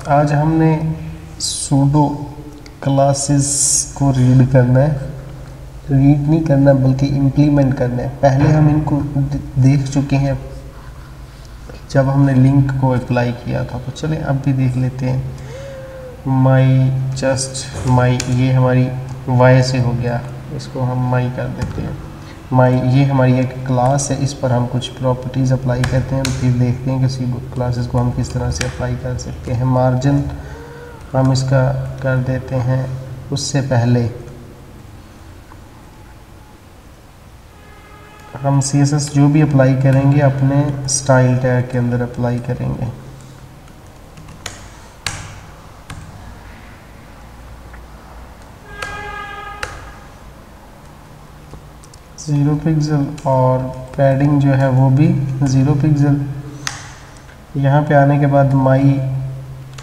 आज हमने pseudo classes को रीड करना है, रीड नहीं करना बल्कि इम्प्लीमेंट करना है। पहले हम इनको देख चुके हैं जब हमने लिंक को अप्लाई किया था, तो चलें अब भी देख लेते हैं। माई ये हमारी वाई से हो गया, इसको हम माई कर देते हैं। माई ये हमारी एक क्लास है, इस पर हम कुछ प्रॉपर्टीज़ अप्लाई करते हैं, फिर देखते हैं कि क्लासेस को हम किस तरह से अप्लाई कर सकते हैं। मार्जिन हम इसका कर देते हैं, उससे पहले हम CSS जो भी अप्लाई करेंगे अपने स्टाइल टैग के अंदर अप्लाई करेंगे। ज़ीरो पिक्सल और पैडिंग जो है वो भी 0 पिक्सल। यहाँ पे आने के बाद माई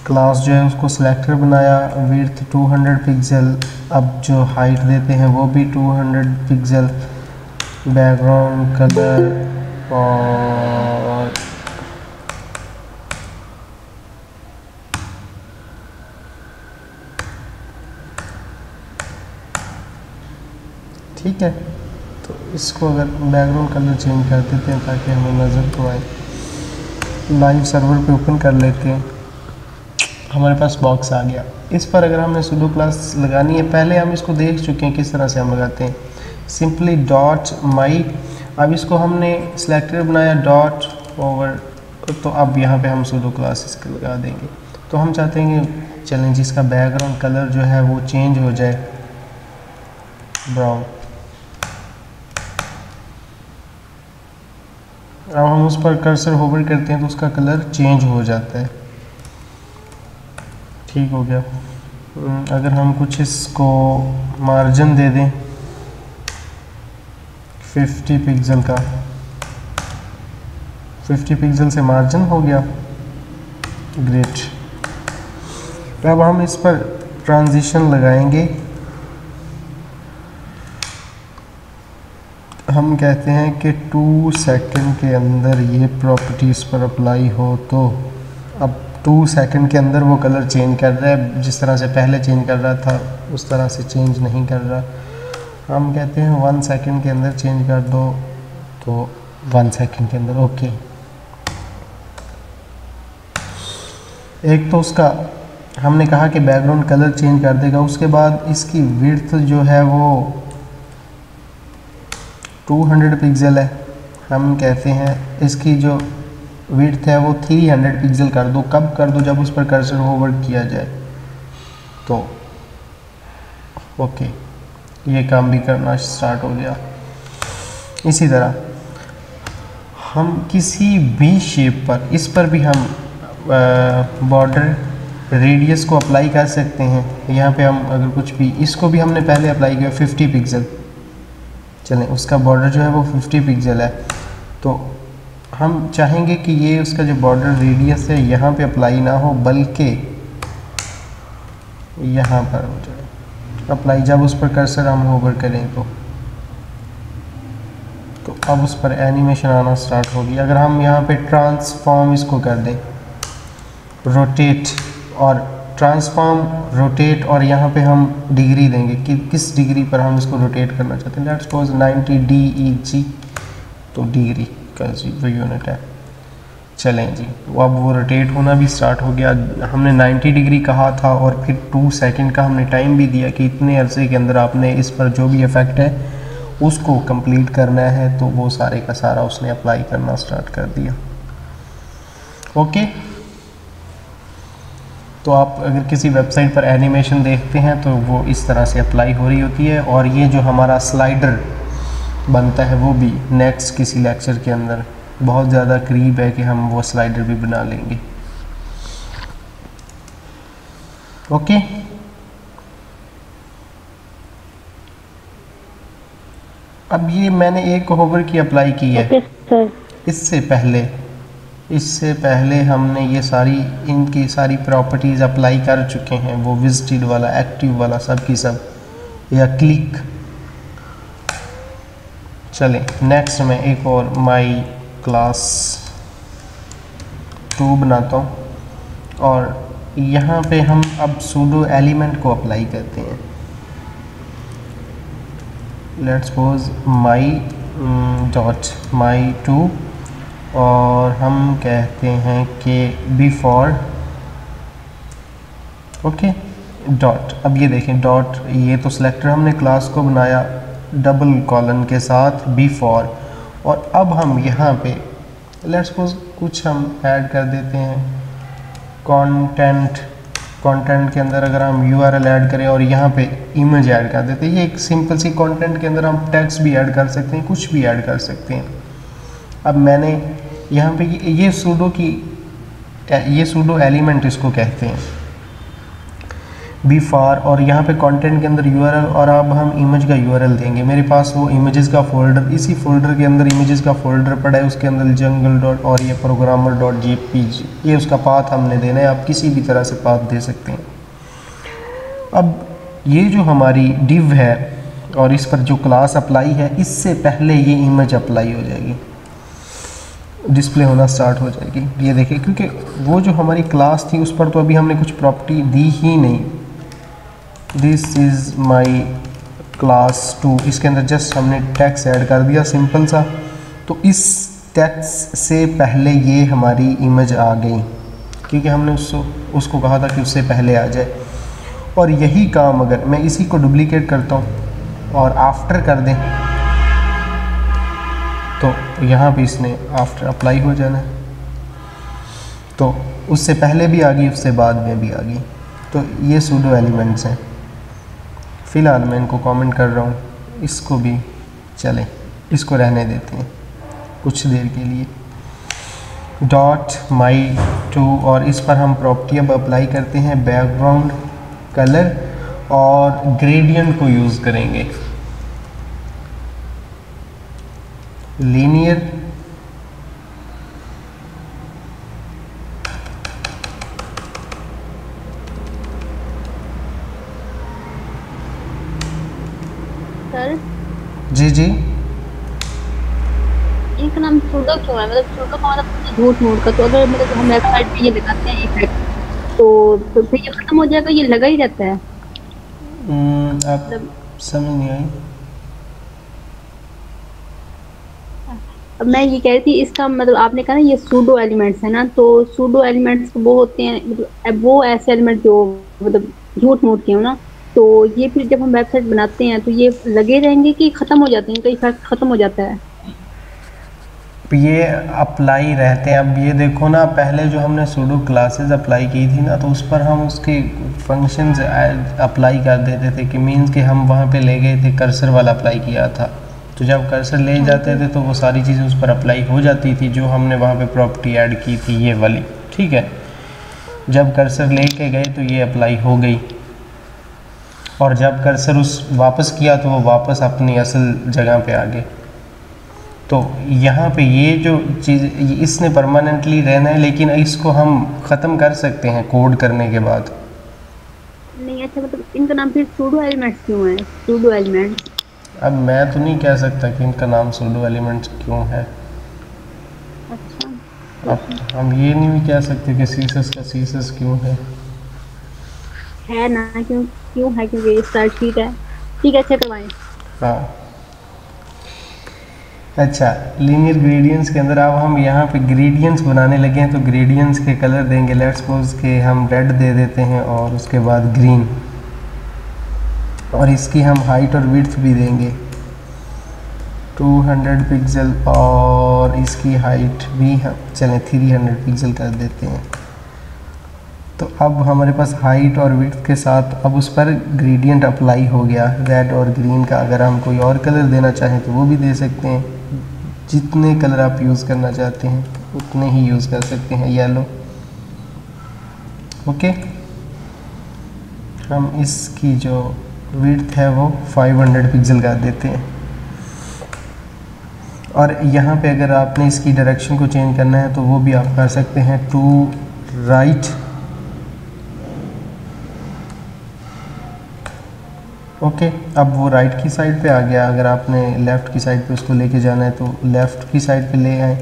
क्लास जो है उसको सिलेक्टर बनाया, विड्थ 200 पिक्सल। अब जो हाइट देते हैं वो भी 200 पिक्सल। बैकग्राउंड कलर और ठीक है, तो इसको अगर बैकग्राउंड कलर चेंज कर देते हैं ताकि हमें नज़र तो आए। लाइव सर्वर पे ओपन कर लेते हैं, हमारे पास बॉक्स आ गया। इस पर अगर हमने सूडो क्लास लगानी है, पहले हम इसको देख चुके हैं किस तरह से हम लगाते हैं। सिंपली डॉट माई, अब इसको हमने सिलेक्टर बनाया डॉट ओवर, तो अब यहाँ पे हम सूडो क्लासेस लगा देंगे। तो हम चाहते हैं कि चलें जिसका बैकग्राउंड कलर जो है वो चेंज हो जाए, ब्राउन। अब हम उस पर कर्सर होवर करते हैं तो उसका कलर चेंज हो जाता है। ठीक हो गया। अगर हम कुछ इसको मार्जिन दे दें 50 पिक्सल का, 50 पिक्सल से मार्जिन हो गया, ग्रेट। अब हम इस पर ट्रांजिशन लगाएंगे। हम कहते हैं कि 2 सेकंड के अंदर ये प्रॉपर्टीज़ पर अप्लाई हो, तो अब 2 सेकंड के अंदर वो कलर चेंज कर रहा है, जिस तरह से पहले चेंज कर रहा था उस तरह से चेंज नहीं कर रहा। हम कहते हैं 1 सेकंड के अंदर चेंज कर दो, तो 1 सेकंड के अंदर ओके। एक तो उसका हमने कहा कि बैकग्राउंड कलर चेंज कर देगा, उसके बाद इसकी विड्थ जो है वो 200 पिक्सल है। हम कहते हैं इसकी जो विड्थ है वो 300 पिक्सल कर दो। कब कर दो? जब उस पर कर्सर होवर किया जाए तो ओके, ये काम भी करना स्टार्ट हो गया। इसी तरह हम किसी भी शेप पर, इस पर भी हम बॉर्डर रेडियस को अप्लाई कर सकते हैं। यहाँ पे हम अगर कुछ भी, इसको भी हमने पहले अप्लाई किया 50 पिक्सल। चलें, उसका बॉर्डर जो है वो 50 पिक्सल है, तो हम चाहेंगे कि ये उसका जो बॉर्डर रेडियस है यहाँ पे अप्लाई ना हो, बल्कि यहाँ पर हो जाए अप्लाई। जब उस पर कर्सर हम होवर करें तो अब उस पर एनिमेशन आना स्टार्ट होगी। अगर हम यहाँ पे ट्रांसफॉर्म इसको कर दें, रोटेट और ट्रांसफॉर्म रोटेट, और यहाँ पे हम डिग्री देंगे कि किस डिग्री पर हम इसको रोटेट करना चाहते हैं। लेट्स सपोज 90 DEG, तो डिग्री का वो यूनिट है। चलें जी, अब वो रोटेट होना भी स्टार्ट हो गया। हमने 90 डिग्री कहा था और फिर 2 सेकंड का हमने टाइम भी दिया कि इतने अरसे के अंदर आपने इस पर जो भी इफ़ेक्ट है उसको कंप्लीट करना है, तो वो सारे का सारा उसने अप्लाई करना स्टार्ट कर दिया। ओके, तो आप अगर किसी वेबसाइट पर एनिमेशन देखते हैं तो वो इस तरह से अप्लाई हो रही होती है। और ये जो हमारा स्लाइडर बनता है वो भी नेक्स्ट किसी लेक्चर के अंदर बहुत ज़्यादा करीब है कि हम वो स्लाइडर भी बना लेंगे। ओके, अब ये मैंने एक होवर की अप्लाई की है। इससे पहले हमने ये सारी इनकी सारी प्रॉपर्टीज़ अप्लाई कर चुके हैं, वो विजिटेड वाला, एक्टिव वाला, सब की सब, या क्लिक। चलें नेक्स्ट में एक और माई 2 बनाता हूँ और यहाँ पे हम अब सूडो एलिमेंट को अप्लाई करते हैं। लेट्स सपोज माई डॉट माई 2 और हम कहते हैं कि बिफोर ओके डॉट। अब ये देखें डॉट, ये तो सिलेक्टर हमने क्लास को बनाया डबल कॉलन के साथ बिफोर, और अब हम यहाँ पे लेट्स सपोज कुछ हम ऐड कर देते हैं कंटेंट के अंदर अगर हम URL ऐड करें और यहाँ पे इमेज ऐड कर देते हैं। ये एक सिंपल सी कंटेंट के अंदर हम टेक्स्ट भी ऐड कर सकते हैं, कुछ भी ऐड कर सकते हैं। अब मैंने यहाँ पे ये सूडो एलिमेंट इसको कहते हैं बिफोर, और यहाँ पे कंटेंट के अंदर URL, और अब हम इमेज का URL देंगे। मेरे पास वो इमेजेस का फोल्डर, इसी फोल्डर के अंदर इमेजेस का फोल्डर पड़ा है, उसके अंदर jungle डॉट और ये प्रोग्रामर डॉट JPG, ये उसका पाथ हमने देना है। आप किसी भी तरह से पाथ दे सकते हैं। अब ये जो हमारी div है और इस पर जो क्लास अप्लाई है, इससे पहले ये इमेज अप्लाई हो जाएगी, डिस्प्ले होना स्टार्ट हो जाएगी। ये देखिए, क्योंकि वो जो हमारी क्लास थी उस पर तो अभी हमने कुछ प्रॉपर्टी दी ही नहीं। दिस इज़ माई क्लास 2, इसके अंदर जस्ट हमने टेक्स्ट ऐड कर दिया सिंपल सा। तो इस टेक्स्ट से पहले ये हमारी इमेज आ गई, क्योंकि हमने उसको कहा था कि उससे पहले आ जाए। और यही काम अगर मैं इसी को डुप्लीकेट करता हूँ और आफ्टर कर दें तो यहाँ पे इसने आफ्टर अप्लाई हो जाना है। तो उससे पहले भी आ गई, उससे बाद में भी आ गई। तो ये सूडो एलिमेंट्स हैं। फ़िलहाल मैं इनको कमेंट कर रहा हूँ, इसको भी चलें, इसको रहने देते हैं कुछ देर के लिए। डॉट माई 2 और इस पर हम प्रॉपर्टी अब अप्लाई करते हैं बैकग्राउंड कलर और ग्रेडियंट को यूज़ करेंगे। लीनियर सर जी जी, इनका नाम सूडो क्यों है? मतलब सूडो का मतलब झूठ मूठ का। तो अगर मतलब हम वेबसाइट पे ये लगाते हैं इफेक्ट तो फिर ये खत्म हो जाएगा, ये लगा ही रहता है? आप मतलब समझ नहीं आई। अब मैं ये कह रही थी, इसका मतलब आपने कहा ना ये सूडो एलिमेंट्स है ना, तो सूडो एलिमेंट्स वो होते हैं मतलब अब वो ऐसे एलिमेंट जो मतलब झूठ मूठ के हो ना, तो ये फिर जब हम वेबसाइट बनाते हैं तो ये लगे रहेंगे कि खत्म हो जाते हैं, इनका इफेक्ट खत्म हो जाता है? ये अप्लाई रहते हैं। अब ये देखो ना, पहले जो हमने सूडो क्लासेस अप्लाई की थी ना, तो उस पर हम उसके फंक्शंस अप्लाई कर देते थे, कि मीन्स कि हम वहाँ पे ले गए थे, कर्सर वाला अप्लाई किया था। तो जब कर्सर ले जाते थे तो वो सारी चीज़ें उस पर अप्लाई हो जाती थी जो हमने वहाँ पे प्रॉपर्टी ऐड की थी, ये वाली, ठीक है। जब कर्सर ले के गए तो ये अप्लाई हो गई, और जब कर्सर उस वापस किया तो वो वापस अपनी असल जगह पे आ गए। तो यहाँ पे ये जो चीज़ इसने परमानेंटली रहना है, लेकिन इसको हम ख़त्म कर सकते हैं कोड करने के बाद। नहीं अच्छा, मतलब इनका नाम फिर सूडो एलिमेंट्स क्यों है? सूडो एलिमेंट्स अब मैं तो नहीं कह सकता कि इनका नाम सूडो एलिमेंट्स क्यों है। अच्छा, अब हम ये नहीं भी कह सकते कि सीसस का सीसस क्यों है ना क्यों है? क्योंकि ये स्टार्ट शीट है। ठीक है, अच्छा करवाएं। हाँ अच्छा, लीनियर ग्रेडियंट्स के अंदर अब हम यहाँ पे ग्रेडियंट्स बनाने लगे हैं, तो ग्रेडियंट्स के कलर देंगे। लेट्स सपोज के हम रेड दे देते हैं और उसके बाद ग्रीन, और इसकी हम हाइट और विड्थ भी देंगे 200 पिक्सल, और इसकी हाइट भी हम चलें 300 पिक्सल कर देते हैं। तो अब हमारे पास हाइट और विड्थ के साथ अब उस पर ग्रेडियंट अप्लाई हो गया रेड और ग्रीन का। अगर हम कोई और कलर देना चाहें तो वो भी दे सकते हैं, जितने कलर आप यूज़ करना चाहते हैं उतने ही यूज़ कर सकते हैं। Yellow, okay. हम इसकी जो विड्थ है वो 500 पिक्सल कर देते हैं, और यहाँ पे अगर आपने इसकी डायरेक्शन को चेंज करना है तो वो भी आप कर सकते हैं, टू राइट, ओके। अब वो राइट की साइड पे आ गया। अगर आपने लेफ़्ट की साइड पे उसको लेके जाना है तो लेफ़्ट की साइड पे ले आए।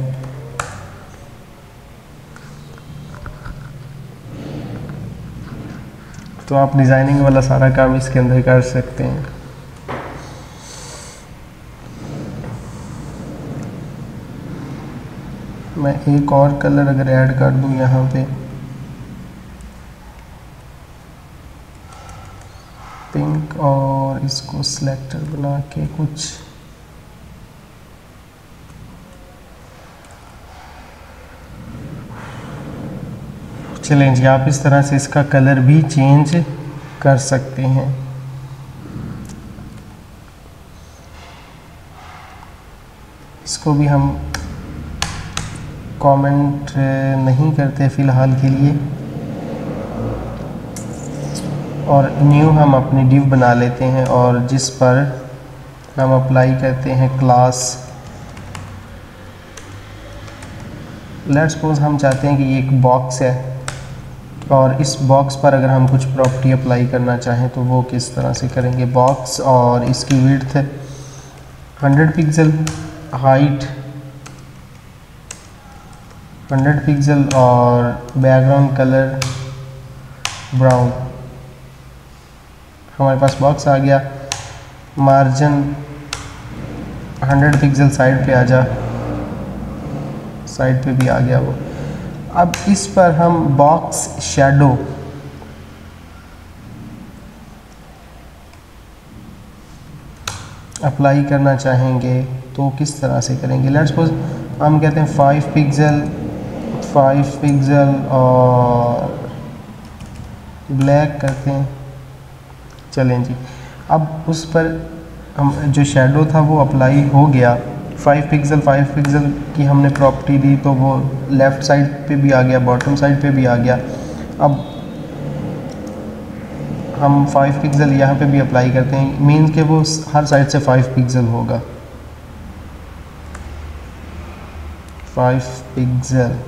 तो आप डिज़ाइनिंग वाला सारा काम इसके अंदर कर सकते हैं। मैं एक और कलर अगर ऐड कर दूं यहाँ पे, पिंक, और इसको सिलेक्टर बना के कुछ चलें जी, आप इस तरह से इसका कलर भी चेंज कर सकते हैं। इसको भी हम कमेंट नहीं करते फ़िलहाल के लिए, और न्यू हम अपनी डिव बना लेते हैं और जिस पर हम अप्लाई करते हैं क्लास। लेट्स सपोज हम चाहते हैं कि ये एक बॉक्स है और इस बॉक्स पर अगर हम कुछ प्रॉपर्टी अप्लाई करना चाहें तो वो किस तरह से करेंगे। बॉक्स और इसकी विड्थ 100 पिक्सल, हाइट 100 पिक्सल और बैकग्राउंड कलर ब्राउन। हमारे पास बॉक्स आ गया। मार्जिन 100 पिक्सल, साइड पे आ जा, साइड पे भी आ गया वो। अब इस पर हम बॉक्स शैडो अप्लाई करना चाहेंगे तो किस तरह से करेंगे। लेट्स सपोज हम कहते हैं 5 पिक्सल और ब्लैक करते हैं। चलें जी, अब उस पर हम जो शेडो था वो अप्लाई हो गया। 5 पिक्सल की हमने प्रॉपर्टी दी तो वो लेफ़्ट साइड पे भी आ गया, बॉटम साइड पे भी आ गया। अब हम 5 पिक्सल यहाँ पे भी अप्लाई करते हैं, मीन्स के वो हर साइड से 5 पिक्सल होगा। 5 पिक्सल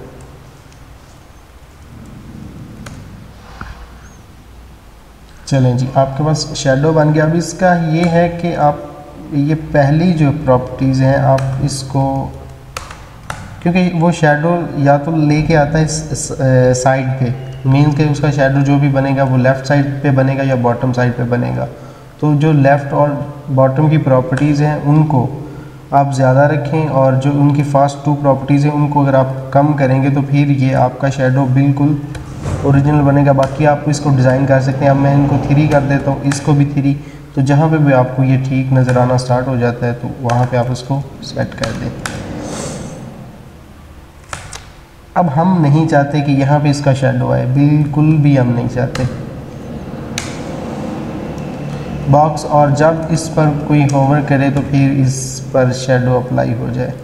चलें जी, आपके पास शेडो बन गया। अब इसका ये है कि आप ये पहली जो प्रॉपर्टीज़ हैं आप इसको, क्योंकि वो शेडो या तो लेके आता है साइड पे, मीन्स के उसका शेडो जो भी बनेगा वो लेफ़्ट साइड पे बनेगा या बॉटम साइड पे बनेगा। तो जो लेफ़्ट और बॉटम की प्रॉपर्टीज़ हैं उनको आप ज़्यादा रखें और जो उनकी फास्ट 2 प्रॉपर्टीज़ हैं उनको अगर आप कम करेंगे तो फिर ये आपका शेडो बिल्कुल ओरिजिनल बनेगा। बाकी आप इसको डिज़ाइन कर सकते हैं। अब मैं इनको 3 कर देता हूँ, इसको भी 3, तो जहाँ पे भी आपको ये ठीक नज़र आना स्टार्ट हो जाता है तो वहाँ पे आप उसको सेट कर दें। अब हम नहीं चाहते कि यहाँ पे इसका शेडो आए, बिल्कुल भी हम नहीं चाहते बॉक्स, और जब इस पर कोई होवर करे तो फिर इस पर शेडो अप्लाई हो जाए।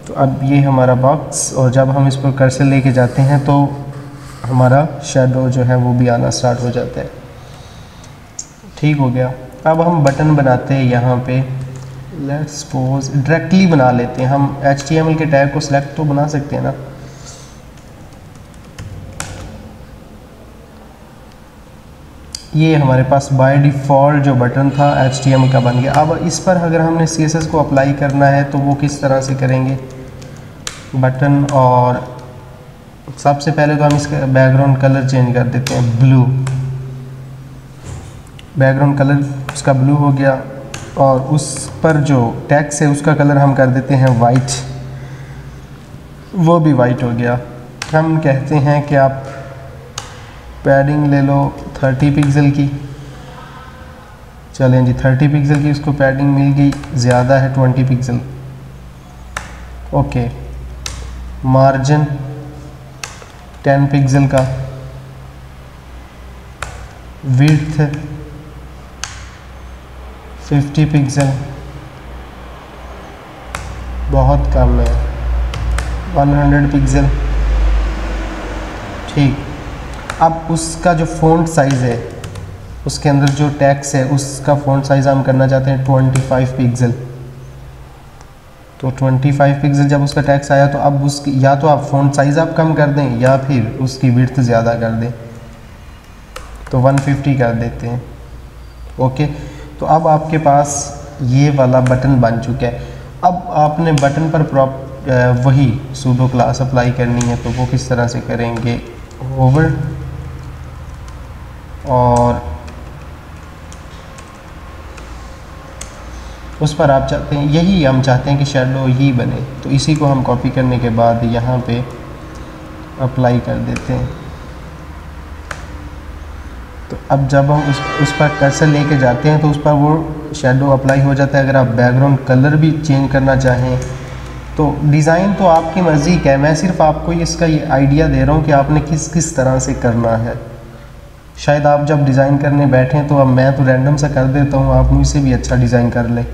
तो अब ये हमारा बॉक्स, और जब हम इस पर कर्सर लेके जाते हैं तो हमारा शेडो जो है वो भी आना स्टार्ट हो जाता है। ठीक हो गया। अब हम बटन बनाते हैं यहाँ पे। लेट्स सपोज डायरेक्टली बना लेते हैं। हम HTML के टैग को सिलेक्ट तो बना सकते हैं ना। ये हमारे पास बाय डिफ़ॉल्ट जो बटन था HTML का बन गया। अब इस पर अगर हमने CSS को अप्लाई करना है तो वो किस तरह से करेंगे। बटन, और सबसे पहले तो हम इसका बैकग्राउंड कलर चेंज कर देते हैं, ब्लू। बैकग्राउंड कलर उसका ब्लू हो गया, और उस पर जो टेक्स्ट है उसका कलर हम कर देते हैं वाइट, वो भी वाइट हो गया। हम कहते हैं कि आप पैडिंग ले लो 30 पिक्सल की। चलें जी, 30 पिक्सल की उसको पैडिंग मिल गई, ज़्यादा है 20 पिक्सल। ओके, मार्जिन 10 पिक्सल का, विड्थ 50 पिक्सल, बहुत कम है 100 पिक्सल। ठीक। अब उसका जो फ़ॉन्ट साइज़ है, उसके अंदर जो टेक्स्ट है उसका फ़ॉन्ट साइज़ हम करना चाहते हैं 25 पिक्सल। तो 25 पिक्सल जब उसका टेक्स्ट आया तो अब उसकी या तो आप फ़ॉन्ट साइज़ आप कम कर दें या फिर उसकी विड्थ ज़्यादा कर दें, तो 150 कर देते हैं। ओके, तो अब आपके पास ये वाला बटन बन चुका है। अब आपने बटन पर वही सूडो क्लास अप्लाई करनी है, तो वो किस तरह से करेंगे। ओवर और उस पर आप चाहते हैं, यही हम चाहते हैं कि शेडो ही बने, तो इसी को हम कॉपी करने के बाद यहाँ पे अप्लाई कर देते हैं। तो अब जब हम उस पर कर्सर लेके जाते हैं तो उस पर वो शेडो अप्लाई हो जाता है। अगर आप बैकग्राउंड कलर भी चेंज करना चाहें तो डिज़ाइन तो आपकी मर्ज़ी का है, मैं सिर्फ आपको इसका ये आइडिया दे रहा हूँ कि आपने किस किस तरह से करना है। शायद आप जब डिज़ाइन करने बैठें तो अब मैं तो रैंडम सा कर देता हूँ, आप मुझसे भी अच्छा डिज़ाइन कर लें।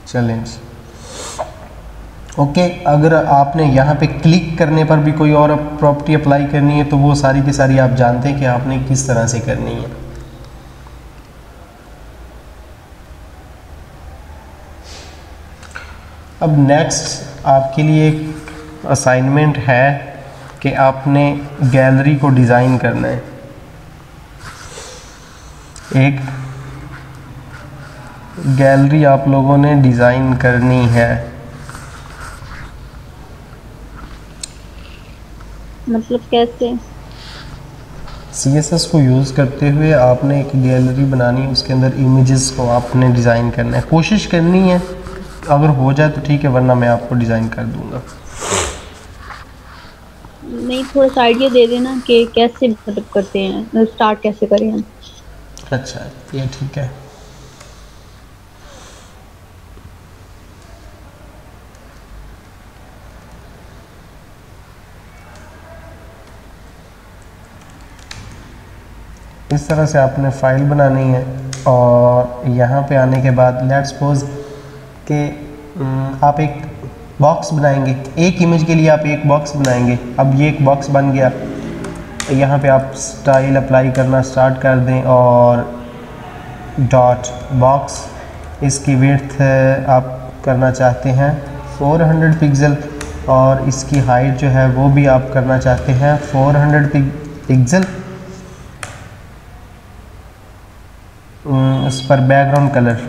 चलें ओके। अगर आपने यहाँ पे क्लिक करने पर भी कोई और प्रॉपर्टी अप्लाई करनी है तो वो सारी की सारी आप जानते हैं कि आपने किस तरह से करनी है। अब नेक्स्ट आपके लिए एक असाइनमेंट है कि आपने गैलरी को डिज़ाइन करना है। एक गैलरी आप लोगों ने डिज़ाइन करनी है। मतलब कैसे? CSS को यूज़ करते हुए आपने एक गैलरी बनानी है, उसके अंदर इमेजेस को आपने डिज़ाइन करना है। कोशिश करनी है, अगर हो जाए तो ठीक है, वरना मैं आपको डिज़ाइन कर दूंगा। नहीं, थोड़ा सा आइडिया दे देना कि कैसे मतलब करते हैं, मतलब स्टार्ट कैसे करें हम। अच्छा, ये ठीक है। इस तरह से आपने फ़ाइल बनानी है और यहाँ पे आने के बाद लेट्स सपोज कि आप एक बॉक्स बनाएंगे। एक इमेज के लिए आप एक बॉक्स बनाएंगे। अब ये एक बॉक्स बन गया, यहाँ पे आप स्टाइल अप्लाई करना स्टार्ट कर दें और डॉट बॉक्स, इसकी विड्थ आप करना चाहते हैं 400 पिक्सल और इसकी हाइट जो है वो भी आप करना चाहते हैं 400 पिक्सल। इस पर बैकग्राउंड कलर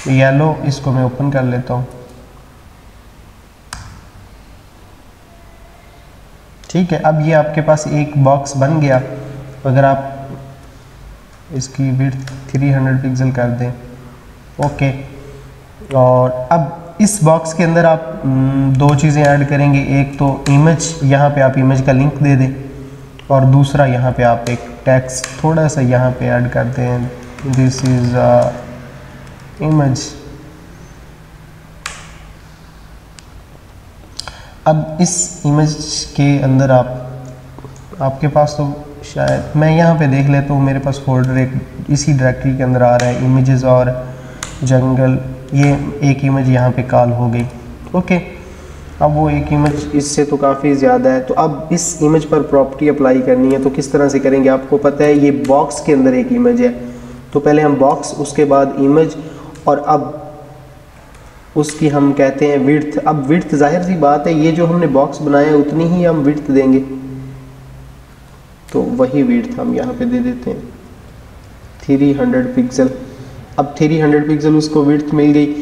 येलो, इसको मैं ओपन कर लेता हूँ। ठीक है, अब ये आपके पास एक बॉक्स बन गया। अगर आप इसकी विड्थ 300 पिक्सल कर दें, ओके। और अब इस बॉक्स के अंदर आप दो चीज़ें ऐड करेंगे। एक तो इमेज, यहाँ पे आप इमेज का लिंक दे दें और दूसरा यहाँ पे आप एक टेक्स्ट थोड़ा सा यहाँ पे ऐड करते हैं, दिस इज़ इमेज। अब इस इमेज के अंदर आपके पास तो शायद मैं यहाँ पे देख लेता हूँ, मेरे पास फोल्डर एक इसी डायरेक्टरी के अंदर आ रहा है, इमेजेस और जंगल। ये एक इमेज यहाँ पे कॉल हो गई, ओके। अब वो एक इमेज इससे तो काफ़ी ज़्यादा है, तो अब इस इमेज पर प्रॉपर्टी अप्लाई करनी है तो किस तरह से करेंगे? आपको पता है ये बॉक्स के अंदर एक इमेज है, तो पहले हम बॉक्स, उसके बाद इमेज और अब उसकी हम कहते हैं विड्थ। अब विड्थ जाहिर सी बात है, ये जो हमने बॉक्स बनाया है उतनी ही हम विड्थ देंगे, तो वही विड्थ हम यहाँ पे दे देते हैं 300 पिक्सल। अब 300 पिक्सल उसको विड्थ मिल गई।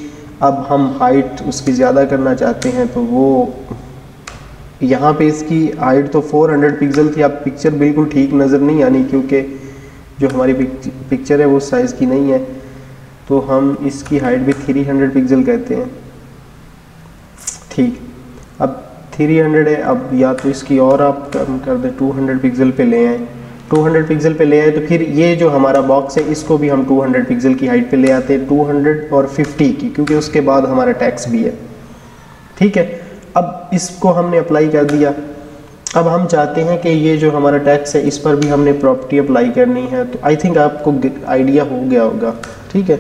अब हम हाइट उसकी ज़्यादा करना चाहते हैं तो वो यहाँ पे इसकी हाइट तो 400 पिक्सल थी। अब पिक्चर बिल्कुल ठीक नज़र नहीं आनी क्योंकि जो हमारी पिक्चर है वो साइज़ की नहीं है, तो हम इसकी हाइट भी 300 पिक्सल कहते हैं। ठीक, अब 300 है, अब या तो इसकी और आप कम कर दें, 200 पिक्सल पे ले आए। 200 पिक्सल पे ले आए तो फिर ये जो हमारा बॉक्स है इसको भी हम 200 पिक्सल की हाइट पे ले आते हैं, 200 और 50 की, क्योंकि उसके बाद हमारा टैक्स भी है। ठीक है, अब इसको हमने अप्लाई कर दिया। अब हम चाहते हैं कि ये जो हमारा टैक्स है इस पर भी हमने प्रॉपर्टी अप्लाई करनी है, तो आई थिंक आपको आइडिया हो गया होगा। ठीक है,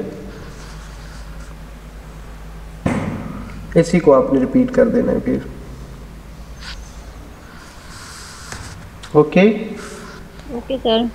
इसी को आपने रिपीट कर देना है फिर। Okay sir.